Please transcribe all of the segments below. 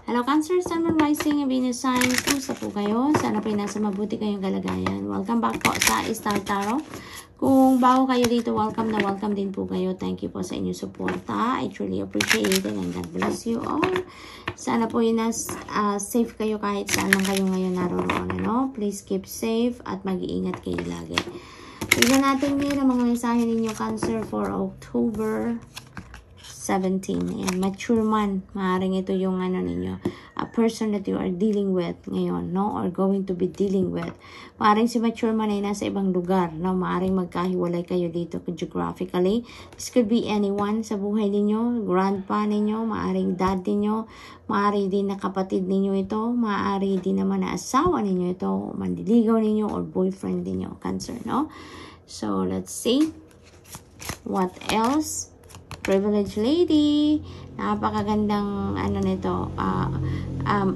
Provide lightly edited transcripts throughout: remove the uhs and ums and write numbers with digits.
Hello Cancer, Sun, Moon, Rising, Venus signs. Kumusta po kayo? Sana po nasa mabuti kayong kalagayan. Welcome back po sa Star Tarot. Kung bago kayo dito, welcome na welcome din po kayo. Thank you po sa inyong suporta. I truly appreciate it and God bless you all. Sana po safe kayo kahit saan lang kayo ngayon naroon. Ano? Please keep safe at mag-iingat kayo lagi. Tignan natin ngayon ang mga mensahe ninyo Cancer for October 17. Ayan, mature man. Maaaring ito yung ninyo. A person that you are dealing with ngayon, no? Or going to be dealing with. Maaaring si mature man ay nasa ibang lugar, no? Maaaring magkahiwalay kayo dito geographically. This could be anyone sa buhay ninyo. Grandpa ninyo, maaaring dad ninyo, maaari din na kapatid ninyo ito, maaari din naman na asawa ninyo ito, manliligaw ninyo, or boyfriend ninyo. Cancer, no? So, let's see. What else? Privileged lady, napakagandang nito,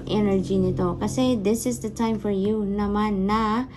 energy nito kasi this is the time for you naman na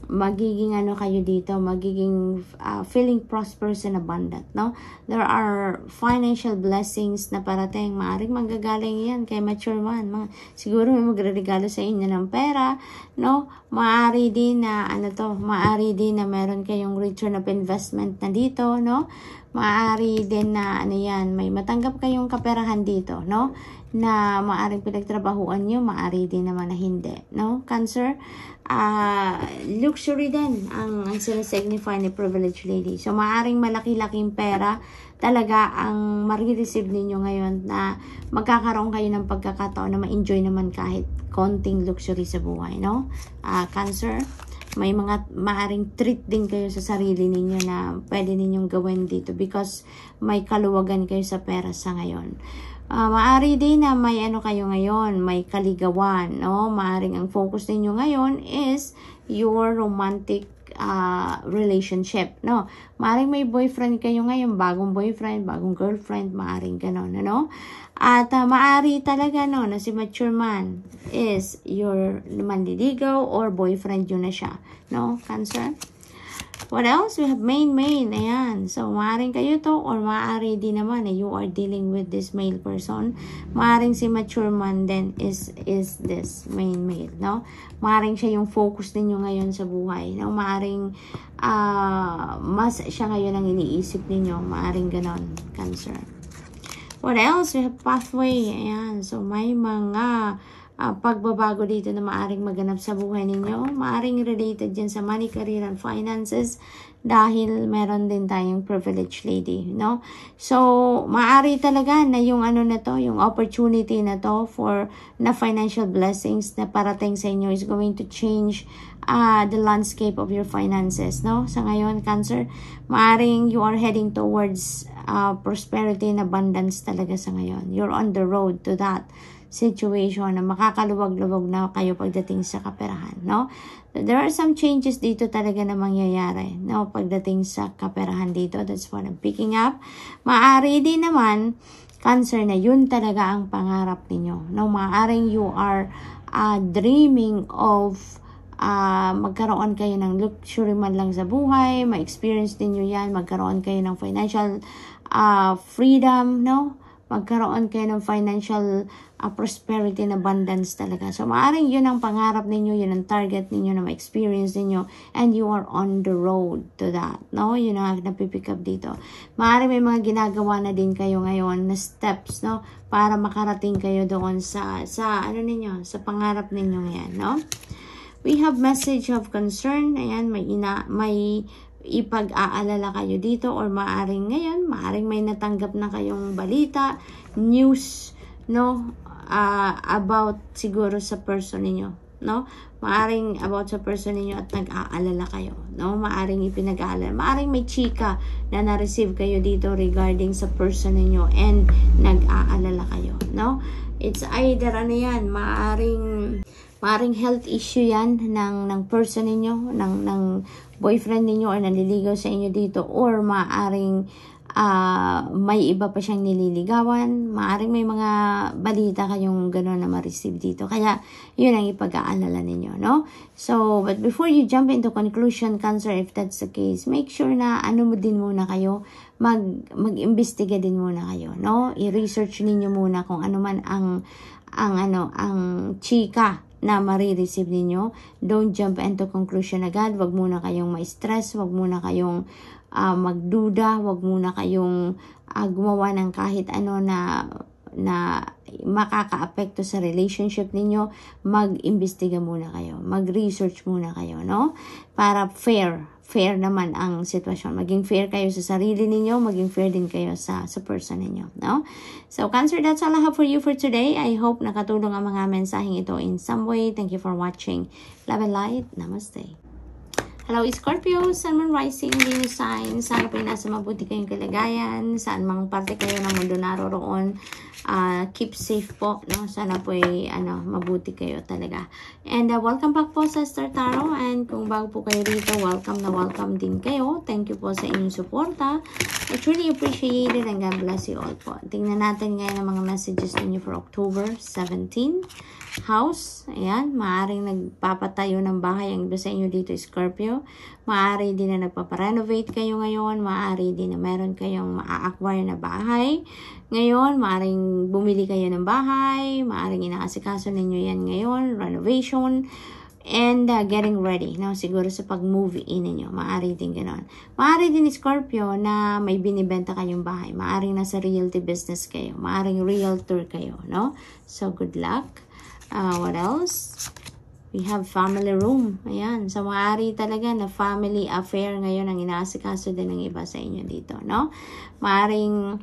magiging kayo dito, magiging feeling prosperous and abundant, no? There are financial blessings na parating, maaring manggagaling yan kay mature man. Siguro may magre-regalo sa inyo ng pera, no? Maari din na maari din na meron kayong return of investment na dito, no? Maari din na may matanggap kayong kaperahan dito, no? Na maaring pinagtrabahuan nyo, maari din naman na hindi, no? Cancer, luxury din ang sinasignify ni privileged lady. So, maaring malaki-laking pera talaga ang marireceive ninyo ngayon na magkakaroon kayo ng pagkakataon na ma-enjoy naman kahit konting luxury sa buhay, no? Cancer, may mga maaring treat din kayo sa sarili ninyo na pwede ninyong gawin dito because may kaluwagan kayo sa pera sa ngayon. Maari din na may kayo ngayon, may kaligawan, no? Maaring ang focus ninyo ngayon is your romantic relationship, no? Maaring may boyfriend kayo ngayon, bagong boyfriend, bagong girlfriend, maaring ganon, no? At maari talaga, no, na si mature man is your manliligaw or boyfriend yun na siya, no? Cancer. What else? We have main. Ayan. So, maaaring kayo to or maaari din naman you are dealing with this male person. Maaaring si mature man then is this main male, no? Maaaring siya yung focus ninyo ngayon sa buhay, no? Maaaring mas siya ngayon ang iniisip ninyo. Maaaring ganon, Cancer. What else? We have pathway. Ayan. So, may mga pagbabago dito na maaring maganap sa buhay ninyo. Maaring related dyan sa money, career, and finances dahil meron din tayong privileged lady, no? So, maari talaga na yung na to, yung opportunity na to for na financial blessings na parating sa inyo is going to change the landscape of your finances, no? Sa ngayon, Cancer, maaring you are heading towards prosperity and abundance talaga sa ngayon. You're on the road to that situation na makakaluwag-luwag na kayo pagdating sa kaperahan, no? There are some changes dito talaga na mangyayari, no? Pagdating sa kaperahan dito, that's what I'm picking up. Maari din naman, Cancer, na yun talaga ang pangarap ninyo, no? Maaring you are dreaming of magkaroon kayo ng luxury man lang sa buhay, ma-experience ninyo yan, magkaroon kayo ng financial freedom, no? Magkaroon kayo ng financial prosperity and abundance talaga. So, maaaring yun ang pangarap ninyo, yun ang target ninyo na ma-experience ninyo, and you are on the road to that, no? Yun ang napipick up dito. Maaaring may mga ginagawa na din kayo ngayon na steps, no? Para makarating kayo doon sa ninyo, sa pangarap ninyo yan, no? We have message of concern. Ayan, may ipag-aalala kayo dito or maaring ngayon, maaring may natanggap na kayong balita, news, no, about siguro sa person ninyo, no? Maaring about sa person ninyo at nag-aalala kayo, no? Maaring ipinag-aalala, maaring may chika na na-receive kayo dito regarding sa person ninyo and nag-aalala kayo, no? It's either yan, maaring health issue yan ng person ninyo, ng boyfriend ninyo or nanliligaw sa inyo dito, or maaring may iba pa siyang nililigawan, maaring may mga balita kayong gano'n na ma-receive dito. Kaya, yun ang ipag-aalala ninyo, no? So, but before you jump into conclusion, Cancer, if that's the case, make sure na ano mo din muna kayo, mag-imbestiga din muna kayo, no? I-research ninyo muna kung ano man ang chika na marireceive ninyo. Don't jump into conclusion agad. Wag muna kayong ma-stress, wag muna kayong magduda, wag muna kayong gumawa ng kahit ano na makaka-apekto sa relationship ninyo. Mag-imbestiga muna kayo, mag-research muna kayo, no? Para fair naman ang sitwasyon. Maging fair kayo sa sarili ninyo, maging fair din kayo sa person ninyo, no? So, Cancer, that's all I have for you for today. I hope nakatulong ang mga mensaheng ito in some way. Thank you for watching. Love and light. Namaste. Hello, Scorpio, Sun, Moon, Rising, Venus sign. Sana po nasa mabuti kayong kalagayan. Saan mang parte kayo ng mundo naroroon. Keep safe po, no? Sana po mabuti kayo talaga. And welcome back po sa Star Tarot. And kung bago po kayo rito, welcome na welcome din kayo. Thank you po sa inyong suporta. I truly appreciate it and God bless you all po. Tingnan natin ngayon ang mga messages ninyo for October 17. House, ayan, maaaring nagpapatayo ng bahay ang iba sa inyo dito, Scorpio. Maaari din na nagpaparenovate kayo ngayon, maaari din na meron kayong maa-acquire na bahay. Ngayon, maaaring bumili kayo ng bahay, maaaring inaasikaso ninyo yan ngayon, renovation, and getting ready, no? Siguro sa pag-move in ninyo, maaari din gano'n. Maaari din, Scorpio, na may binibenta kayong bahay, maaring nasa realty business kayo, maaring realtor kayo, no? So, good luck. What else? We have family room. Ayan. So, maaari talaga na family affair ngayon ang inaasikaso din ng iba sa inyo dito, no? Maaring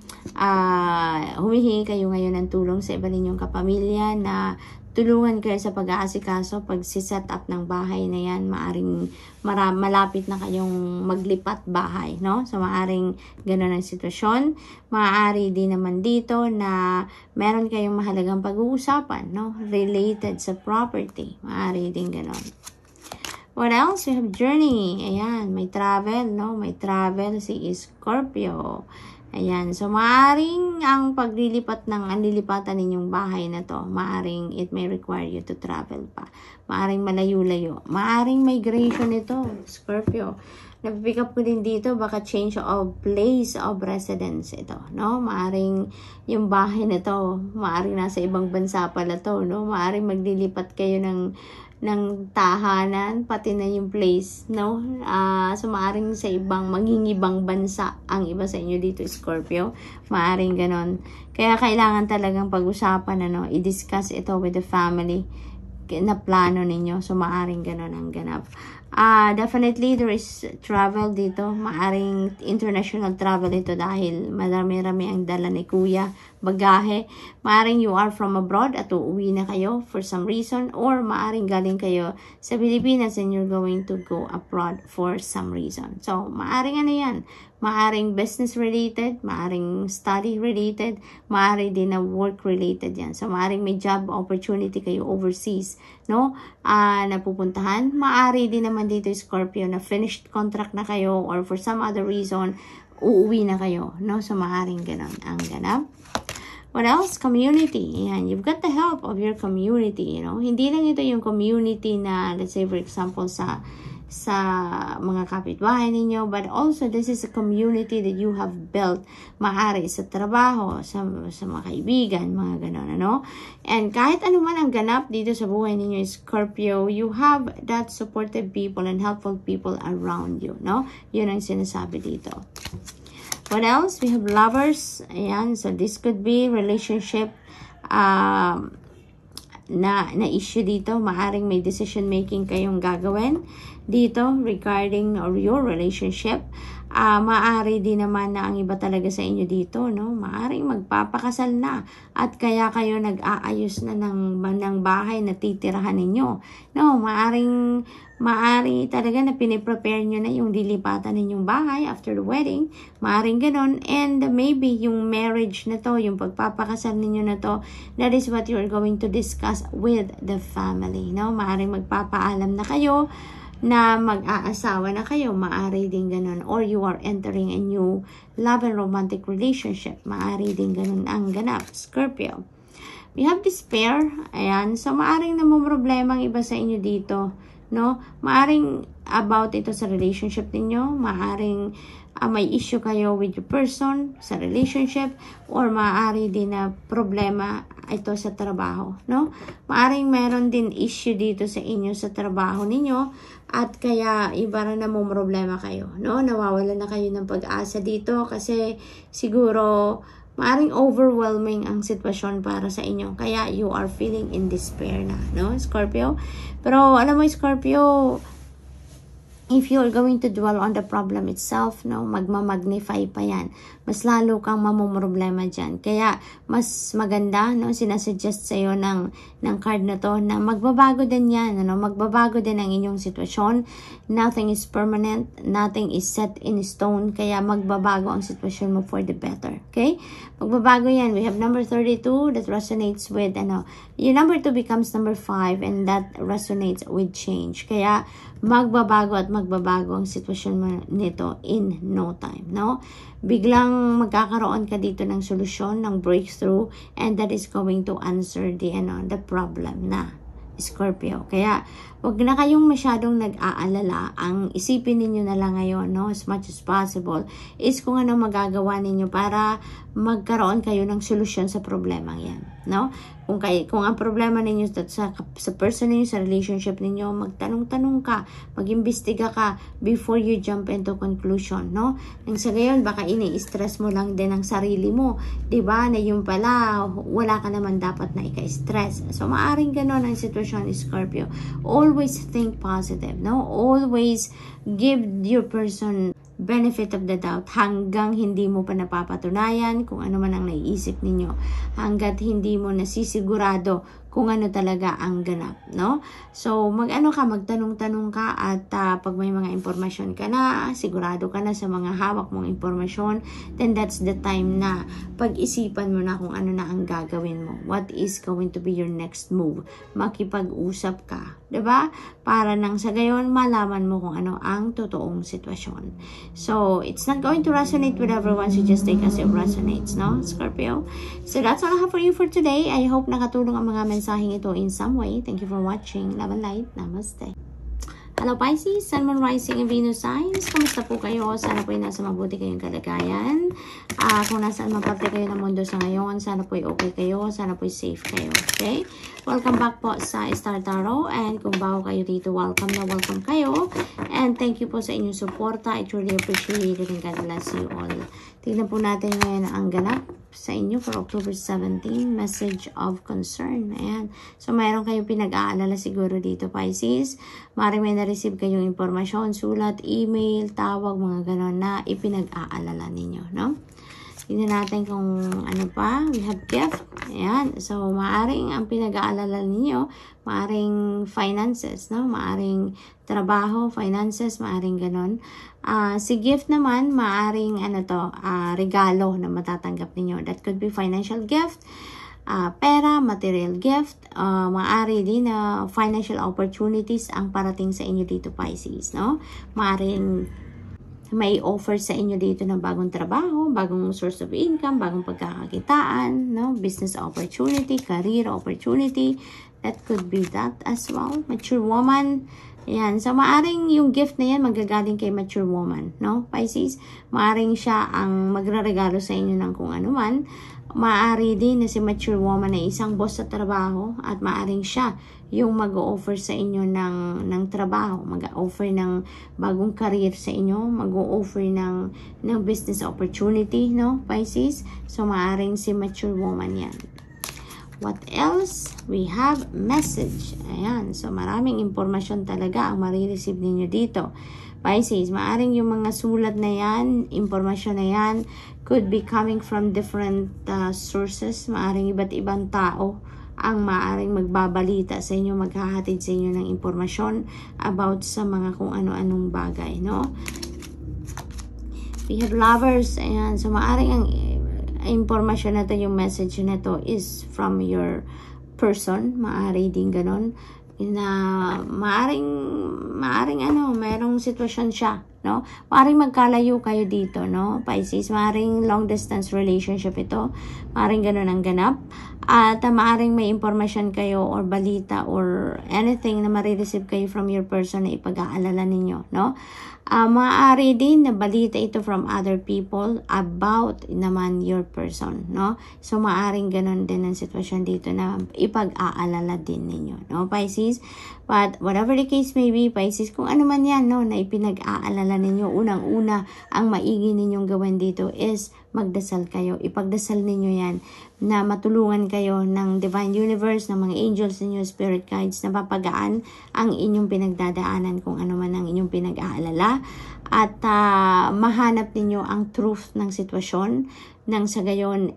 humihingi kayo ngayon ng tulong sa iba ninyong kapamilya na tulungan kayo sa pag-aasikaso, pag-set up ng bahay na yan. Maaring malapit na kayong maglipat bahay, no? So, maaring gano'n ang sitwasyon. Maaari din naman dito na meron kayong mahalagang pag-uusapan, no? Related sa property. Maaari din gano'n. What else? We have journey. Ayan, may travel, no? May travel si Scorpio. Ayan, so maaring ang anlilipatan ninyong bahay na to, maaring it may require you to travel pa. Maaring malayo-layo. Maaring migration ito, Scorpio. Napipick up ko din dito, baka change of place of residence ito, no? Maaring yung bahay na to, maaring nasa ibang bansa pala to, no? Maaring maglilipat kayo ng tahanan, pati na yung place, no? So, maaring sa maging ibang bansa ang iba sa inyo dito, Scorpio. Maaring ganon. Kaya kailangan talagang pag-usapan, i-discuss ito with the family na plano ninyo. So, maaring ganon ang ganap. Definitely, there is travel dito. Maaring international travel ito dahil marami-rami ang dala ni Kuya, bagahe. Maaring you are from abroad at uuwi na kayo for some reason, or maaring galing kayo sa Pilipinas and you're going to go abroad for some reason. So, maaring yan? Maaring business-related, maaring study-related, maaring din na work-related yan. So, maaring may job opportunity kayo overseas, no? Napupuntahan. Maaari din naman dito, Scorpio, na finished contract na kayo or for some other reason, uuwi na kayo, no? So, maaring ganon ang ganap. What else? Community. Ayan, you've got the help of your community, Hindi lang ito yung community na, let's say, for example, sa mga kapitbahay ninyo, but also this is a community that you have built, maaari sa trabaho, sa mga kaibigan, mga ganon, and kahit ano man ang ganap dito sa buhay ninyo, Scorpio, you have that supportive people and helpful people around you, yun ang sinasabi dito. What else? We have lovers. Ayan, so this could be relationship na issue dito. Maaring may decision making kayong gagawin dito regarding your relationship. Maaari din naman na ang iba talaga sa inyo dito, maaring magpapakasal na at kaya kayo nag-aayos na ng bahay na titirahan ninyo. Maari talaga na piniprepare nyo na yung lilipatan ninyong bahay after the wedding. Maaring ganon. And maybe yung marriage na to, yung pagpapakasal ninyo na to, that is what you're going to discuss with the family. Maaring magpapaalam na kayo na mag-aasawa na kayo, maari din ganun. Or you are entering a new love and romantic relationship, maari din ganun ang ganap, Scorpio. We have despair, ayan, so maaring namumroblema ang iba sa inyo dito, no? Maaring about ito sa relationship ninyo, maaring may issue kayo with your person sa relationship, or maaari din na problema ito sa trabaho, no? Maaring meron din issue dito sa inyo sa trabaho ninyo, at kaya iba rin na mong problema kayo, no? Nawawalan na kayo ng pag-asa dito kasi siguro maaring overwhelming ang sitwasyon para sa inyo, kaya you are feeling in despair na, no, Scorpio? Pero alam mo, Scorpio, if you're going to dwell on the problem itself, no, magmamagnify pa yan. Mas lalo kang mamumroblema dyan. Kaya, mas maganda, no, sinasuggest sa'yo ng card na to, na magbabago din yan, ano, magbabago din ang inyong sitwasyon. Nothing is permanent, nothing is set in stone, kaya magbabago ang sitwasyon mo for the better, okay? Magbabago yan. We have number 32 that resonates with, yung number 2 becomes number 5, and that resonates with change. Kaya, magbabago at magbabago ang sitwasyon mo nito in no time, no? Biglang magkakaroon ka dito ng solusyon, ng breakthrough, and that is going to answer the problem na, Scorpio. Kaya, wag na kayong masyadong nag-aalala. Ang isipin ninyo na lang ngayon, no, as much as possible, is kung ano magagawa ninyo para magkaroon kayo ng solusyon sa problemang yan, no? Kung ang problema ninyo sa person ninyo, sa relationship ninyo, magtanong-tanong ka, mag-imbestiga ka before you jump into conclusion, no? Nang sa gayon, baka ini-stress mo lang din ang sarili mo, diba? Na yung pala, wala ka naman dapat na ika-stress. So, maaring ganon ang sitwasyon, Scorpio. Always think positive, no? Always give your person benefit of the doubt hanggang hindi mo pa napapatunayan kung ano man ang naiisip ninyo, hanggat hindi mo nasisigurado kung ano talaga ang ganap, no? So, magtanong-tanong ka, at pag may mga impormasyon ka na, sigurado ka na sa mga hawak mong impormasyon, then that's the time na pag-isipan mo na kung ano na ang gagawin mo. What is going to be your next move? Makipag-usap ka, diba? Para nang sa gayon, malaman mo kung ano ang totoong sitwasyon. So, it's not going to resonate with everyone, so just take as it resonates, no, Scorpio? So, that's all I have for you for today. I hope nakatulong ang mga mensaheng ito in some way. Thank you for watching. Love and light. Namaste. Hello Pisces, Sun, Moon, Rising, and Venus signs. Kamusta po kayo? Sana po ay nasa mabuti kayong kalagayan. Kung nasaan man parte kayo ng mundo sa ngayon, sana po ay okay kayo. Sana po ay safe kayo. Okay? Welcome back po sa Star Tarot. And kung bago kayo dito, welcome na welcome kayo. And thank you po sa inyong suporta. I truly appreciate it, and God bless you all. Tignan po natin ngayon ang ganap sa inyo for October 17, message of concern. Ayan. So, mayroon kayong pinag-aalala siguro dito, Pisces. Maaaring may na-receive kayong impormasyon, sulat, email, tawag, mga ganon na ipinag-aalala ninyo, no? Tignan natin kung ano pa. We have gift. Ayan. So, maaaring ang pinag-aalala ninyo, maaaring finances, no? Maaaring trabaho, finances, maaaring ganon. Si gift naman, maaaring regalo na matatanggap ninyo. That could be financial gift, pera, material gift, maaari din na financial opportunities ang parating sa inyo dito, Pisces, no? Maaaring may offer sa inyo dito ng bagong trabaho, bagong source of income, bagong pagkakakitaan, no? Business opportunity, career opportunity. That could be that as well. Mature woman. Yan. So, maaring yung gift na yan magagaling kay mature woman, no, Pisces? Maaring siya ang magre-regalo sa inyo ng kung ano man. Maari din na si mature woman ay isang boss sa trabaho, at maaring siya yung mag-o-offer sa inyo ng trabaho, mag-o-offer ng bagong career sa inyo, mag-o-offer ng business opportunity, no, Pisces? So, maaring si mature woman yan. What else? We have message. Ayan. So, maraming impormasyon talaga ang marireceive ninyo dito. Pisces, maaring yung mga sulat na yan, impormasyon na yan, could be coming from different sources. Maaring iba't ibang tao ang maaring magbabalita sa inyo, maghahatid sa inyo ng impormasyon about sa mga kung ano-anong bagay, no? We have lovers. Ayan. So, maaring ang impormasyon na to, yung message na to is from your person. Maaari din ganon. na maaring merong sitwasyon siya, no? Maaring magkalayo kayo dito, no? Pisces, maaring long distance relationship ito. Maaring ganun ang ganap. At maaring may impormasyon kayo or balita or anything na marireceive kayo from your person na ipag-aalala ninyo, no? Maaari din na balita ito from other people about naman your person, no? So, maaring ganun din ang sitwasyon dito na ipag-aalala din ninyo, no, Pisces? But, whatever the case may be, Pisces, kung ano man yan, no, na ipinag-aalala ninyo, unang-una, ang maigi ninyong gawin dito is magdasal kayo. Ipagdasal ninyo yan na matulungan kayo ng Divine Universe, ng mga angels ninyo, spirit guides, na papagaan ang inyong pinagdadaanan kung ano man ang inyong pinag-aalala at mahanap ninyo ang truth ng sitwasyon nang sa gayon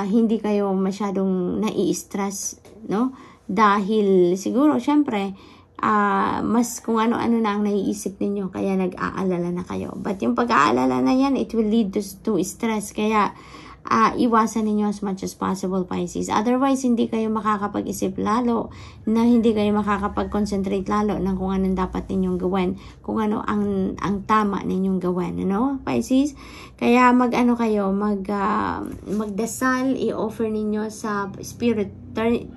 hindi kayo masyadong nai-stress, no? Dahil siguro syempre mas kung ano-ano na ang naiisip ninyo, kaya nag-aalala na kayo. But yung pag-aalala na yan, it will lead to stress. Kaya iwasan ninyo as much as possible, Pisces. Otherwise, hindi kayo makakapag-isip lalo, na hindi kayo makakapag-concentrate lalo ng kung anong dapat ninyong gawin, kung ano ang tama ninyong gawin, no, Pisces? Kaya magdasal, i-offer ninyo sa spirit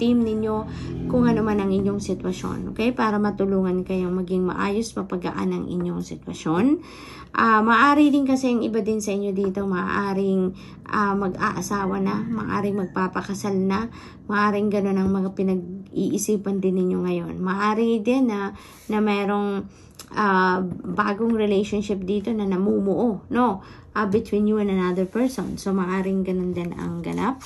team ninyo kung ano man ang inyong sitwasyon, okay? Para matulungan kayong maging maayos, mapagaan ang inyong sitwasyon. Maaari din kasi yung iba din sa inyo dito, maaaring mag-aasawa na, maaaring magpapakasal na, maaaring gano'n ang mga pinag-iisipan din ninyo ngayon. Maaari din na mayroong bagong relationship dito na namumuo, no? Between you and another person. So, maaaring gano'n din ang ganap.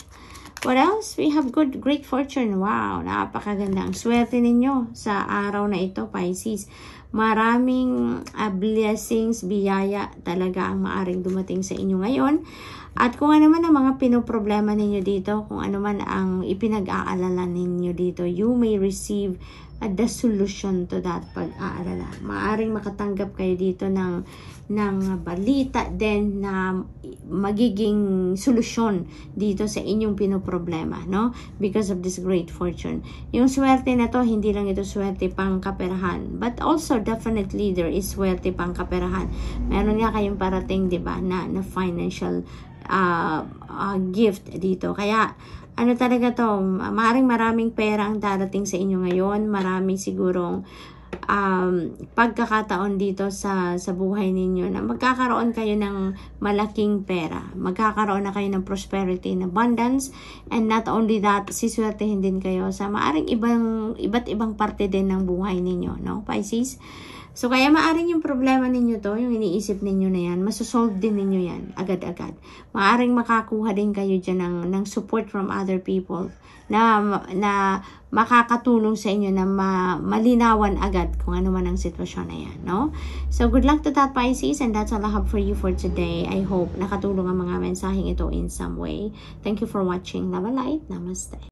What else? We have great fortune. Wow, napakaganda ang swerte ninyo sa araw na ito, Pisces. Maraming blessings, biyaya talaga ang maaring dumating sa inyo ngayon. At kung ano man ang mga pinoproblema ninyo dito, kung ano man ang ipinag-aalala ninyo dito, you may receive the solution to that pag-aalala. Maaring makatanggap kayo dito ng balita din na magiging solusyon dito sa inyong pinoproblema, no? Because of this great fortune. Yung swerte na to, hindi lang ito swerte pang kaperahan, but also definitely there is swerte pang kaperahan. Meron nga kayong parating, di ba, na financial gift dito. Kaya ano talaga to, maraming pera ang darating sa inyo ngayon. Marami sigurong pagkakataon dito sa buhay ninyo na magkakaroon kayo ng malaking pera. Magkakaroon na kayo ng prosperity and abundance. And not only that, siswertehin din kayo sa maaring iba't ibang parte din ng buhay ninyo, no, Pisces? So, kaya maaring yung problema ninyo to, yung iniisip ninyo na yan, masosolve din ninyo yan agad-agad. Maaring makakuha din kayo dyan ng support from other people na makakatulong sa inyo na malinawan agad kung ano man ang sitwasyon na yan, no? So, good luck to that, Pisces, and that's all I have for you for today. I hope nakatulong ang mga mensaheng ito in some way. Thank you for watching. Love and light. Namaste.